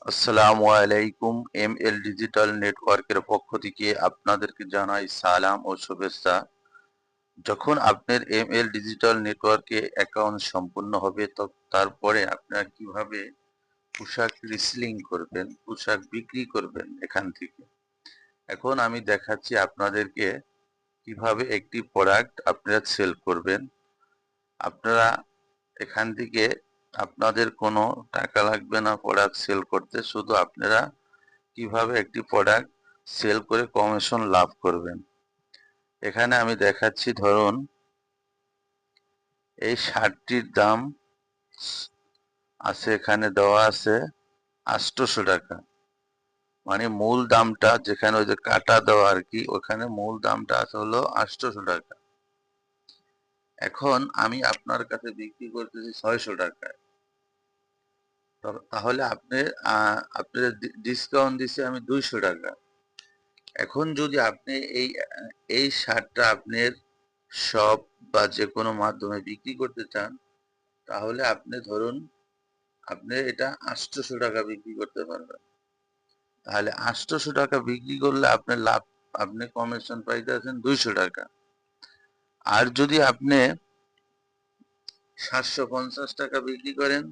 আসসালামু আলাইকুম। ML digital নেটওয়ার্কের পক্ষ থেকে আপনাদেরকে জানাই সালাম ও শুভেচ্ছা। যখন আপনার এমএল ডিজিটাল নেটওয়ার্কে অ্যাকাউন্ট সম্পূর্ণ হবে তারপরে আপনারা কিভাবে পোশাক রিসেলিং করবেন, পোশাক বিক্রি করবেন এখান থেকে। এখন আমি দেখাচ্ছি আপনাদেরকে কিভাবে একটি প্রোডাক্ট আপনারা সেল করবেন। আপনারা এখান থেকে আপনাদের কোনো টাকা লাগবে না প্রোডাক্ট সেল করতে, শুধু আপনারা কিভাবে একটি প্রোডাক্ট সেল করে কমিশন লাভ করবেন। এখানে আমি দেখাচ্ছি, ধরুন এই শার্টটির দাম আছে, এখানে দেওয়া আছে 800 টাকা। মানে মূল দামটা যেখানে ওই যে কাটা দেওয়া আর কি, ওখানে মূল দামটা আছে হলো 800 টাকা। এখন আমি আপনার কাছে বিক্রি করতেছি 600 টাকায়। তাহলে আপনি ডিসকাউন্ট দিছে আমি 200 টাকা। এখন যদি আপনি এই শার্টটা আপনার শপ বা যে কোনো মাধ্যমে বিক্রি করতে চান, তাহলে আপনি ধরুন আপনি এটা 800 টাকা বিক্রি করতে পারবেন। তাহলে 800 টাকা বিক্রি করলে আপনার লাভ, আপনি কমিশন পাইতেছেন 200 টাকা। আর যদি আপনি 750 টাকা বিক্রি করেন,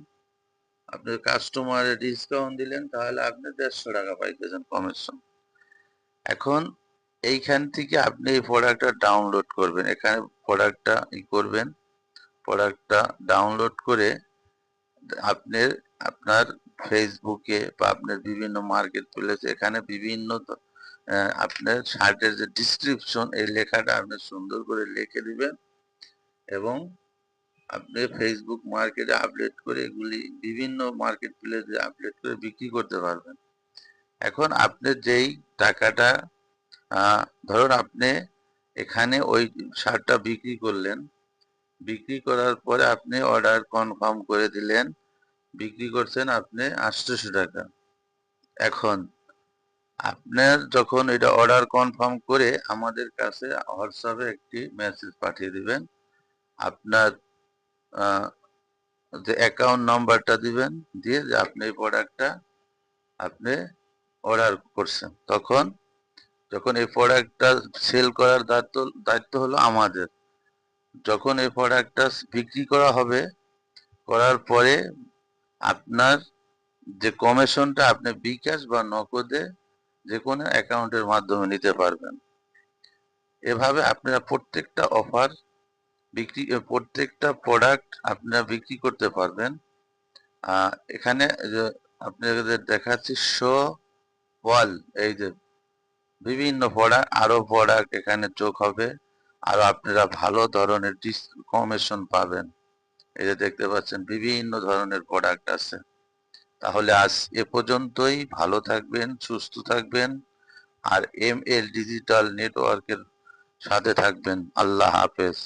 আপনি কাস্টমারে ডিসকাউন্ট দিলেন, তাহলে আপনি 150 টাকা পাইতেছেন কমিশন। এখন এইখান থেকে আপনি এই প্রোডাক্টটা ডাউনলোড করবেন। এখানে প্রোডাক্টটা করবেন, প্রোডাক্টটা ডাউনলোড করে আপনার আপনার ফেসবুকে বা আপনার বিভিন্ন মার্কেট প্লেস, এখানে বিভিন্ন আপনার শার্টের যে ডিসক্রিপশন, এই লেখাটা আপনি সুন্দর করে লিখে দিবেন এবং আপনি ফেসবুক মার্কেটে আপলোড করে এগুলি বিভিন্ন মার্কেট প্লেসে আপলোড করে বিক্রি করতে পারবেন। এখন আপনি যেই টাকাটা ধরুন আপনি এখানে ওই শার্টটা বিক্রি করলেন, বিক্রি করার পরে আপনি অর্ডার কনফার্ম করে দিলেন, বিক্রি করছেন আপনি 800 টাকা। এখন আপনার যখন এটা অর্ডার কনফার্ম করে আমাদের কাছে হোয়াটসঅ্যাপে একটি মেসেজ পাঠিয়ে দিবেন, আপনার যে অ্যাকাউন্ট নাম্বারটা দিবেন, দিয়ে যে আপনি এই প্রোডাক্টটা আপনি অর্ডার করছেন। তখন যখন এই প্রোডাক্টটা সেল করার দায়িত্ব হলো আমাদের। যখন এই প্রোডাক্টটা বিক্রি করা হবে, করার পরে আপনার যে কমিশনটা আপনি বিকাশ বা নগদে যে কোনো অ্যাকাউন্টের মাধ্যমে নিতে পারবেন। এভাবে আপনারা প্রত্যেকটা অফার বিক্রি, প্রত্যেকটা প্রোডাক্ট আপনারা বিক্রি করতে পারবেন। এখানে আপনাদের দেখাচ্ছি শো ওয়াল, এই যে বিভিন্ন প্রোডাক্ট, আরো প্রোডাক্ট এখানে যোগ হবে, আর আপনারা ভালো ধরনের কমিশন পাবেন। এই যে দেখতে পাচ্ছেন বিভিন্ন ধরনের প্রোডাক্ট আছে। তাহলে আজ এ পর্যন্তই। ভালো থাকবেন, সুস্থ থাকবেন, আর এমএল ডিজিটাল নেটওয়ার্কের সাথে থাকবেন। আল্লাহ হাফেজ।